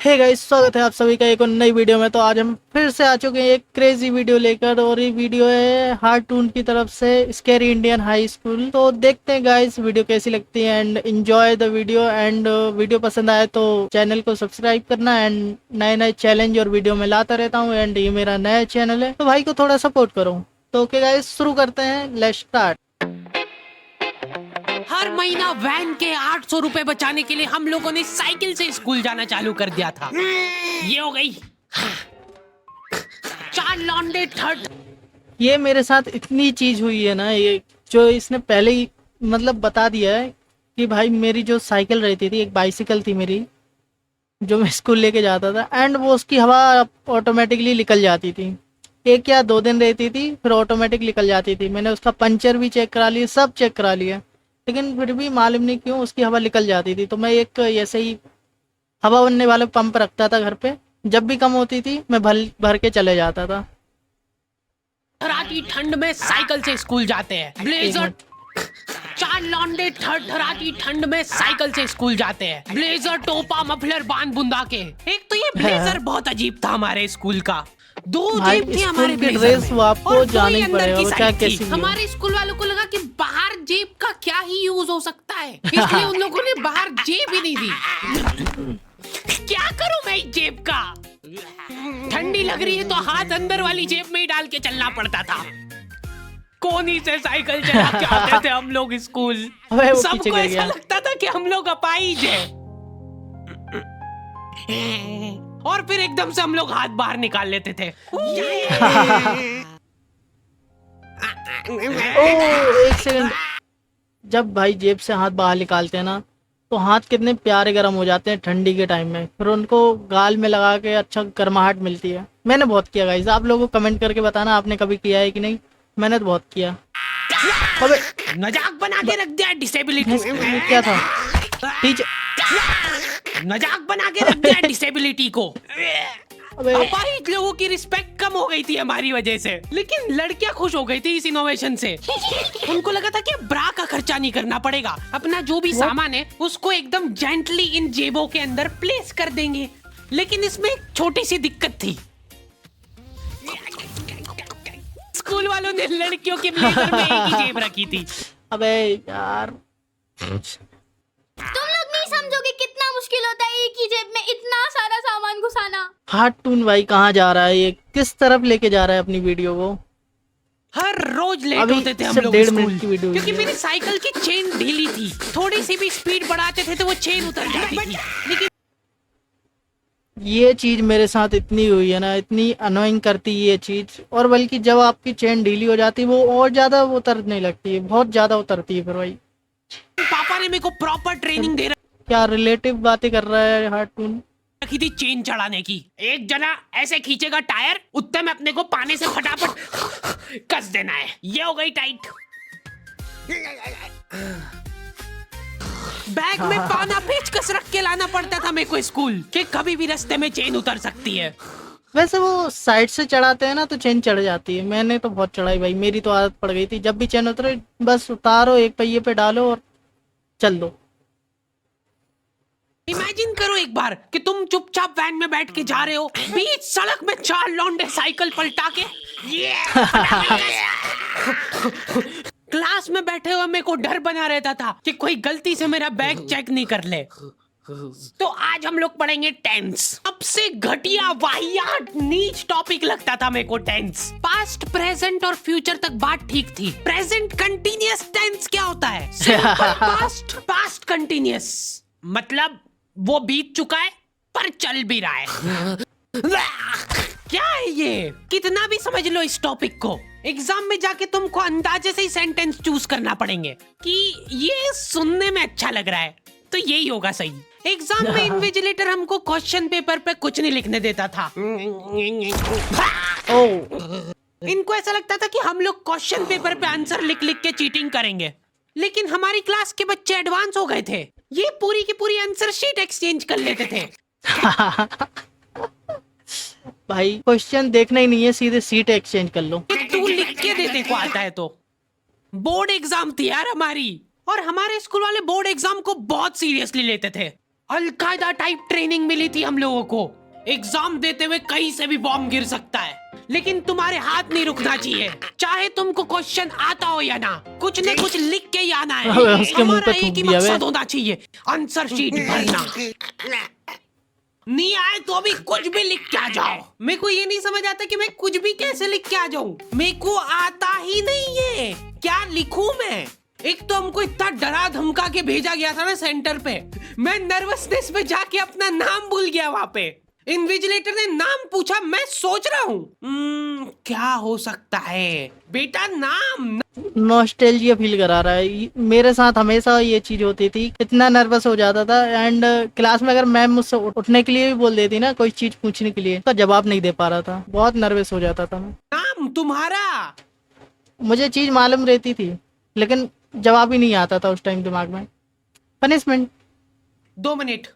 Hey guys, स्वागत है आप सभी का एक और नई वीडियो में। तो आज हम फिर से आ चुके हैं एक क्रेजी वीडियो लेकर, और ये वीडियो है हार्टून की तरफ से, स्कैरी इंडियन हाई स्कूल। तो देखते हैं गाइस वीडियो कैसी लगती है and enjoy the video. And video पसंद आए तो चैनल को सब्सक्राइब करना। एंड नए नए चैलेंज और वीडियो में लाता रहता हूँ, एंड ये मेरा नया चैनल है तो भाई को थोड़ा सपोर्ट करो। तो ओके गाइस, शुरू करते हैं, लेट्स स्टार्ट। हर महीना वैन के 800 रुपए बचाने के लिए हम लोगों ने साइकिल से स्कूल जाना चालू कर दिया था। ये हो गई 4 लौंडे थर्ड। ये मेरे साथ इतनी चीज हुई है ना, ये जो इसने पहले ही मतलब बता दिया है कि भाई मेरी जो साइकिल रहती थी, एक बाइसिकल थी मेरी जो मैं स्कूल लेके जाता था, एंड वो उसकी हवा ऑटोमेटिकली निकल जाती थी। एक या दो दिन रहती थी, फिर ऑटोमेटिक निकल जाती थी। मैंने उसका पंचर भी चेक करा लिया, सब चेक करा लिया, लेकिन फिर भी मालूम नहीं क्यों उसकी हवा निकल जाती थी। तो मैं एक ऐसे ही हवा बनने वाला पंप रखता था घर पे, जब भी कम होती थी मैं भर भर के चले जाता था। थराती ठंड में साइकिल से स्कूल जाते हैं। ब्लेजर 4 लौंडे थराती ठंड में साइकिल से स्कूल जाते हैं। ब्लेजर, टोपा, मफलर, बांध बुंदा के। एक तो ये ब्लेजर बहुत अजीब था हमारे स्कूल का। दो भाई जेब थी हमारे स्कूल की ब्लेजर ड्रेस में, वो आपको और दो जाना ही ही अंदर पड़ेगा, की वो चाहे साइड थी। कैसी भी हो। हमारे स्कूल वालों को लगा कि बाहर जेब का क्या ही यूज हो सकता है, इसलिए उन लोगों ने बाहर जेब ही नहीं दी। क्या करूं मैं इस जेब का? ठंडी लग रही है तो हाथ अंदर वाली जेब में ही डाल के चलना पड़ता था। कोनी से साइकिल चला के आते थे हम लोग स्कूल। अबे वो पीछे सबको गिर ऐसा गया। लगता था कि हम लोग अपाहिज हैं। और फिर एकदम से हम लोग हाथ बाहर निकाल लेते थे। ओ एक सेकंड, जब भाई जेब से हाथ बाहर निकालते हैं ना, तो हाथ कितने प्यारे गर्म हो जाते हैं ठंडी के टाइम में, फिर उनको गाल में लगा के अच्छा गर्माहट मिलती है। मैंने बहुत किया गाइस, आप लोगों को कमेंट करके बताना आपने कभी किया है कि नहीं। मैंने तो बहुत किया। अबे मजाक बना के रख दिया डिसेबिलिटी। ये क्या था? टीचर, मजाक बना के रख दिया डिसेबिलिटी को। अबे अपाहिज लोगों की रिस्पेक्ट कम हो गई थी हमारी वजह से, लेकिन लड़कियां खुश हो गई थी इस इनोवेशन से। उनको लगा था कि ब्रा का खर्चा नहीं करना पड़ेगा, अपना जो भी सामान है उसको एकदम जेंटली इन जेबों के अंदर प्लेस कर देंगे। लेकिन इसमें एक छोटी सी दिक्कत थी। स्कूल वालों ने लड़कियों के ब्लेजर में एक ही जेब रखी थी। अबे यार, तुम लोग नहीं समझोगे कितना मुश्किल होता है एक ही जेब में इतना सारा सामान घुसाना। हार्टून भाई कहाँ जा रहा है, ये किस तरफ लेके जा रहा है अपनी वीडियो को? हर रोज लेट अभी होते थे हम सिर्फ लोग 1.5 स्कूल, मिनट की वीडियो क्योंकि हुई है। मेरी साइकिल की चेन ढीली थी। थोड़ी सी भी स्पीड बढ़ाते थे तो वो चेन उतर जाती थी। लेकिन ये चीज मेरे साथ इतनी हुई है ना, इतनी अनोइंग करती है ये चीज। और बल्कि जब आपकी चेन ढीली हो जाती है वो और ज्यादा उतरने लगती है, बहुत ज्यादा उतरती है फिर भाई। पापा ने मेरे को प्रॉपर ट्रेनिंग दे क्या रिलेटिव बातें कर रहा है हार्टून? रखी थी चेन चढ़ाने की। एक जना ऐसे खींचेगा टायर, उतने में अपने को पाने से फटाफट कस देना है। ये हो गई टाइट। बैग में पाना पेचकस रख के लाना पड़ता था मेरे को स्कूल, कि कभी भी रास्ते में चेन उतर सकती है। वैसे वो साइड से चढ़ाते हैं ना तो चेन चढ़ जाती है। मैंने तो बहुत चढ़ाई भाई, मेरी तो आदत पड़ गई थी। जब भी चेन उतरे बस उतारो, एक पहिए पे डालो और चल दो। इमेजिन करो एक बार कि तुम चुपचाप वैन में बैठ के जा रहे हो, बीच सड़क में 4 लौंडे साइकिल पलटा के क्लास में बैठे हुए मेरे को डर बना रहता था कि कोई गलती से मेरा बैग चेक नहीं कर ले। तो आज हम लोग पढ़ेंगे टेंस। सबसे घटिया, वाहियात, नीच टॉपिक लगता था मेरे को टेंस। पास्ट, प्रेजेंट और फ्यूचर तक बात ठीक थी। प्रेजेंट कंटीन्यूअस टेंस क्या होता है? सिंपल पास्ट, पास्ट कंटीन्यूअस मतलब वो बीत चुका है पर चल भी रहा है। क्या है ये? कितना भी समझ लो इस टॉपिक को, एग्जाम में जाके तुमको अंदाजे से ही सेंटेंस चूज करना पड़ेंगे कि ये सुनने में अच्छा लग रहा है तो यही होगा सही। एग्जाम में इन्विजिलेटर हमको क्वेश्चन पेपर पे कुछ नहीं लिखने देता था। इनको ऐसा लगता था कि हम लोग क्वेश्चन पेपर पे आंसर लिख लिख के चीटिंग करेंगे। लेकिन हमारी क्लास के बच्चे एडवांस हो गए थे, ये पूरी की पूरी आंसर शीट एक्सचेंज कर लेते थे। भाई क्वेश्चन देखना ही नहीं है, सीधे सीट एक्सचेंज कर लो। तू लिख के देते को आता है तो। बोर्ड एग्जाम थी यार हमारी, और हमारे स्कूल वाले बोर्ड एग्जाम को बहुत सीरियसली लेते थे। अलकायदा टाइप ट्रेनिंग मिली थी हम लोगों को। एग्जाम देते हुए कहीं से भी बॉम्ब गिर सकता है, लेकिन तुम्हारे हाथ नहीं रुकना चाहिए, चाहे तुमको क्वेश्चन आता हो या ना, कुछ न कुछ लिख के ही आना है। अबे, उसके मुंह पे हमारा एक ही थूक दिया बे। मकसद होना चाहिए, आंसर शीट भरना। नहीं आए तो अभी कुछ भी लिख के आ जाओ। मेरे को ये नहीं समझ आता कि मैं कुछ भी कैसे लिख के आ जाऊं, मेरे को आता ही नहीं है, क्या लिखूं मैं। एक तो हमको इतना डरा धमका के भेजा गया था ना सेंटर पे, मैं नर्वसनेस में जाके अपना नाम भूल गया वहां पे। इन्विजिलेटर ने नाम पूछा, मैं सोच रहा हूँ क्या हो सकता है बेटा, नाम। नॉस्टैल्जिया फील करा रहा है। मेरे साथ हमेशा ये चीज होती थी, इतना नर्वस हो जाता था। एंड क्लास में अगर मैम मुझसे उठने के लिए भी बोल देती ना, कोई चीज पूछने के लिए, तो जवाब नहीं दे पा रहा था, बहुत नर्वस हो जाता था मैं। नाम तुम्हारा? मुझे चीज मालूम रहती थी, लेकिन जवाब ही नहीं आता था उस टाइम दिमाग में। पनिशमेंट। 2 मिनट।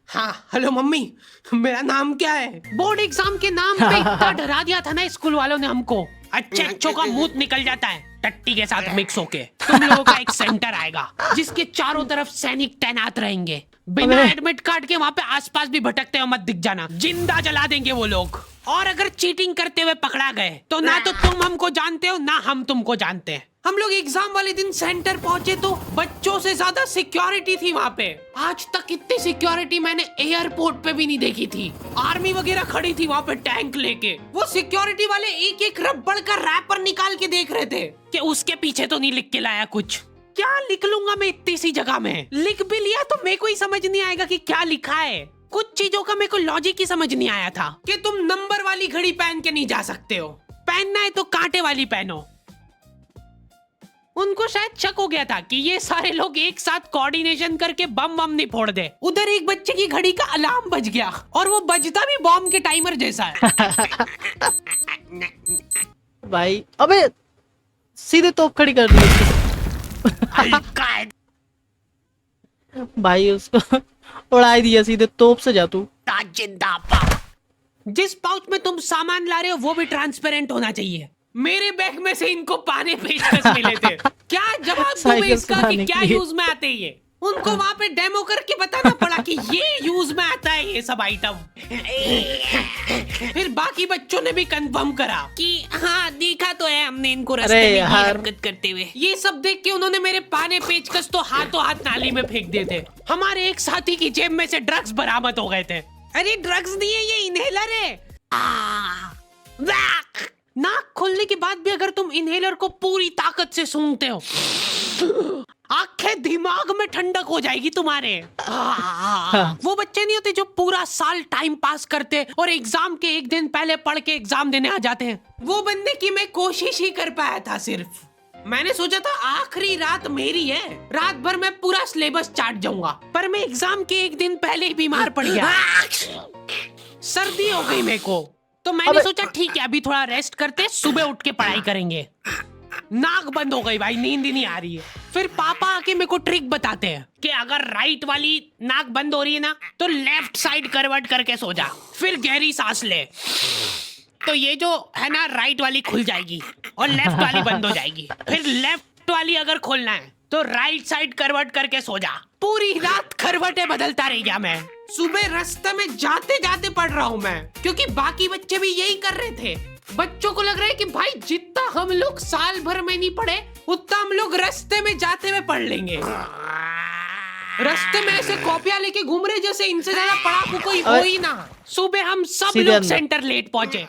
हाँ हेलो मम्मी, मेरा नाम क्या है? बोर्ड एग्जाम के नाम पे इतना डरा दिया था ना स्कूल वालों ने हमको, अच्छे अच्छों का मुंह निकल जाता है टट्टी के साथ मिक्स होके। तुम लोगों का एक सेंटर आएगा जिसके चारों तरफ सैनिक तैनात रहेंगे, बिना एडमिट कार्ड के वहाँ पे आसपास भी भटकते हुए मत दिख जाना, जिंदा जला देंगे वो लोग। और अगर चीटिंग करते हुए पकड़ा गए तो ना तो तुम हमको जानते हो ना हम तुमको जानते हैं। हम लोग एग्जाम वाले दिन सेंटर पहुंचे तो बच्चों से ज्यादा सिक्योरिटी थी वहाँ पे। आज तक इतनी सिक्योरिटी मैंने एयरपोर्ट पे भी नहीं देखी थी। आर्मी वगैरह खड़ी थी वहाँ पे टैंक लेके। वो सिक्योरिटी वाले एक एक रबड़ का रैपर निकाल के देख रहे थे कि उसके पीछे तो नहीं लिख के लाया कुछ। क्या लिख लूंगा मैं इतनी सी जगह में? लिख भी लिया तो मेरे को ही समझ नहीं आएगा कि क्या लिखा है। कुछ चीजों का मेरे को लॉजिक ही समझ नहीं आया था कि तुम नंबर वाली घड़ी पहन के नहीं जा सकते हो, पहनना है तो कांटे वाली पहनो। उनको शायद शक हो गया था कि ये सारे लोग एक साथ कोऑर्डिनेशन करके बम बम नहीं फोड़ दे। उधर एक बच्चे की घड़ी का अलार्म बज गया और वो बजता भी बॉम्ब के टाइमर जैसा है। भाई अबे सीधे तोप खड़ी कर दी भाई, उसको उड़ा दिया सीधे तोप से। जा तू। जिस पाउच में तुम सामान ला रहे हो वो भी ट्रांसपेरेंट होना चाहिए। मेरे बैग में से इनको पाने पेचकस मिले थे। क्या जवाब दूं मैं साइकिल इसका कि सुधारने क्या के लिए। यूज में आते हैं ये? उनको वहाँ पे डेमो करके बताना पड़ा कि ये यूज में आता है ये सब आइटम। फिर बाकी बच्चों ने भी कंफर्म करा कि हाँ देखा तो है हमने इनको रास्ते में ये हरकत करते हुए। ये सब देख के उन्होंने मेरे पाने पेचकस तो हाथों हाथ नाली में फेंक दिए थे। हमारे एक साथी की जेब में से ड्रग्स बरामद हो गए थे। अरे ड्रग्स नहीं है, ये इनहेलर है। नाक खोलने के बाद भी अगर तुम इनहेलर को पूरी ताकत से सूंघते हो, आंखें दिमाग में ठंडक हो जाएगी तुम्हारे। वो बच्चे नहीं होते जो पूरा साल टाइम पास करते और एग्जाम के एक दिन पहले पढ़ के एग्जाम देने आ जाते हैं। वो बनने की मैं कोशिश ही कर पाया था सिर्फ। मैंने सोचा था आखिरी रात मेरी है, रात भर मैं पूरा सिलेबस चाट जाऊंगा, पर मैं एग्जाम के एक दिन पहले ही बीमार पड़ गया। सर्दी हो गई मेरे को, तो मैंने सोचा ठीक है अभी थोड़ा रेस्ट करते, सुबह उठ के पढ़ाई करेंगे। नाक बंद हो गई भाई, नींद ही नहीं आ रही है। फिर पापा आके मेरे को ट्रिक बताते हैं कि अगर राइट वाली नाक बंद हो रही है ना तो लेफ्ट साइड करवट करके सो जा, फिर गहरी सांस ले, तो ये जो है ना राइट वाली खुल जाएगी और लेफ्ट वाली बंद हो जाएगी। फिर लेफ्ट वाली अगर खोलना है तो राइट साइड करवट करके सो जा। पूरी रात करवटें बदलता रह गया मैं। सुबह रास्ते में जाते जाते पढ़ रहा हूँ मैं, क्योंकि बाकी बच्चे भी यही कर रहे थे। बच्चों को लग रहा है कि भाई जितना हम लोग साल भर में नहीं पढ़े उतना हम लोग रास्ते में जाते हुए पढ़ लेंगे। रास्ते में ऐसे कॉपियां लेके घूम रहे जैसे इनसे ज्यादा पढ़ाकू कोई हो ही ना। सुबह हम सब लोग सेंटर लेट पहुंचे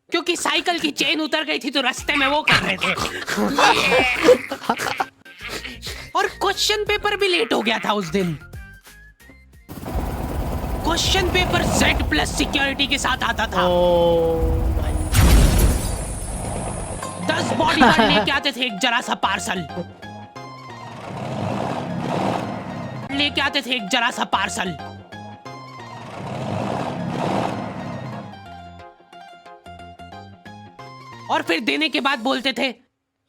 क्योंकि साइकिल की चेन उतर गई थी, तो रास्ते में वो कर रहे थे। और क्वेश्चन पेपर भी लेट हो गया था उस दिन। क्वेश्चन पेपर Z+ सिक्योरिटी के साथ आता था। 10 बॉडीगार्ड लेके आते थे, एक जरा सा पार्सल लेके आते थे, एक जरा सा पार्सल। और फिर देने के बाद बोलते थे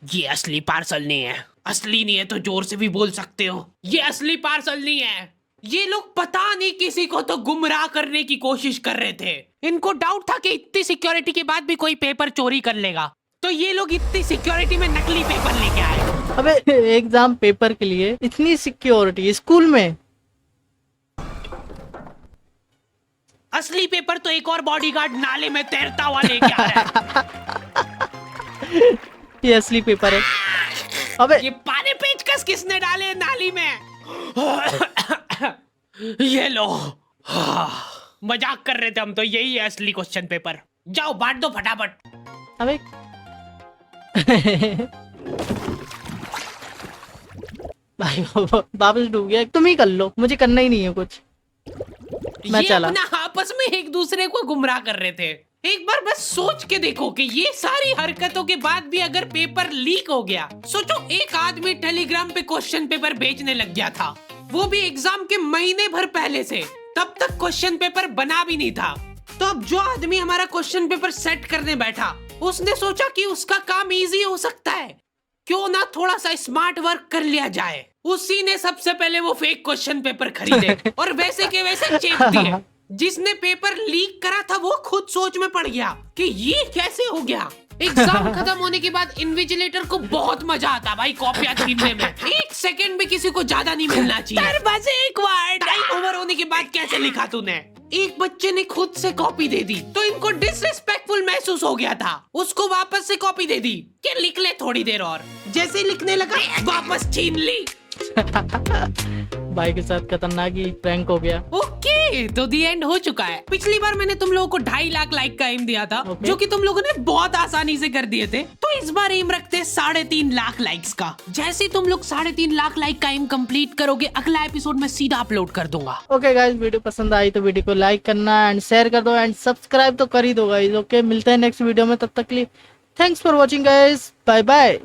ये असली पार्सल नहीं है। असली नहीं है तो जोर से भी बोल सकते हो, ये असली पार्सल नहीं है। ये लोग पता नहीं किसी को तो गुमराह करने की कोशिश कर रहे थे। इनको डाउट था कि इतनी सिक्योरिटी के बाद भी कोई पेपर चोरी कर लेगा, तो ये लोग इतनी सिक्योरिटी में नकली पेपर लेके आए। अबे एग्जाम पेपर के लिए इतनी सिक्योरिटी स्कूल में? असली पेपर तो एक और बॉडीगार्ड नाले में तैरता हुआ लेके आ रहा है। ये असली पेपर है। अबे ये पानी पेचकस किसने डाले नाली में? ये लो। मजाक कर रहे थे हम तो, यही है असली क्वेश्चन पेपर। जाओ बांट दो फटाफट। अबे भाई वापस डूब गया। तुम ही कर लो, मुझे करना ही नहीं है कुछ। मैं ये चला। अपना आपस में एक दूसरे को गुमराह कर रहे थे। एक बार बस सोच के देखो कि ये सारी हरकतों के बाद भी अगर पेपर लीक हो गया, सोचो एक आदमी टेलीग्राम पे क्वेश्चन पेपर बेचने लग गया था, वो भी एग्जाम के महीने भर पहले से, तब तक क्वेश्चन पेपर बना भी नहीं था। तो अब जो आदमी हमारा क्वेश्चन पेपर सेट करने बैठा, उसने सोचा कि उसका काम इजी हो सकता है, क्यों ना थोड़ा सा स्मार्ट वर्क कर लिया जाए। उसी ने सबसे पहले वो फेक क्वेश्चन पेपर खरीदे और वैसे के वैसे चेप दिए। जिसने पेपर लीक करा था वो खुद सोच में पड़ गया कि ये कैसे हो गया। एग्जाम खत्म होने के बाद इन्विजिलेटर को बहुत मजा आता भाई कॉपियां छीनने में। एक सेकंड भी किसी को ज्यादा नहीं मिलना चाहिए। बस एक वर्ड टाइम ओवर होने के बाद कैसे लिखा तूने? एक बच्चे ने खुद से कॉपी दे दी तो इनको डिसरिस्पेक्टफुल महसूस हो गया था, उसको वापस से कॉपी दे दी कि लिख ले थोड़ी देर और। जैसे ही लिखने लगा वापस छीन ली। भाई के साथ खतरनाक ही प्रैंक हो गया। ओके तो दी एंड हो चुका है। पिछली बार मैंने तुम लोगों को 2.5 लाख लाइक का एम दिया था, Okay. जो कि तुम लोगों ने बहुत आसानी से कर दिए थे। तो इस बार एम रखते हैं 3.5 लाख लाइक्स का। जैसे तुम लोग 3.5 लाख लाइक का एम कंप्लीट करोगे, अगला एपिसोड में सीधा अपलोड कर दूंगा। ओके गाइस, वीडियो पसंद आई तो वीडियो को लाइक करना एंड शेयर कर दो एंड सब्सक्राइब तो कर ही दो गाइस। ओके, मिलते हैं नेक्स्ट वीडियो में, तब तक के लिए thanks for watching guys, bye bye.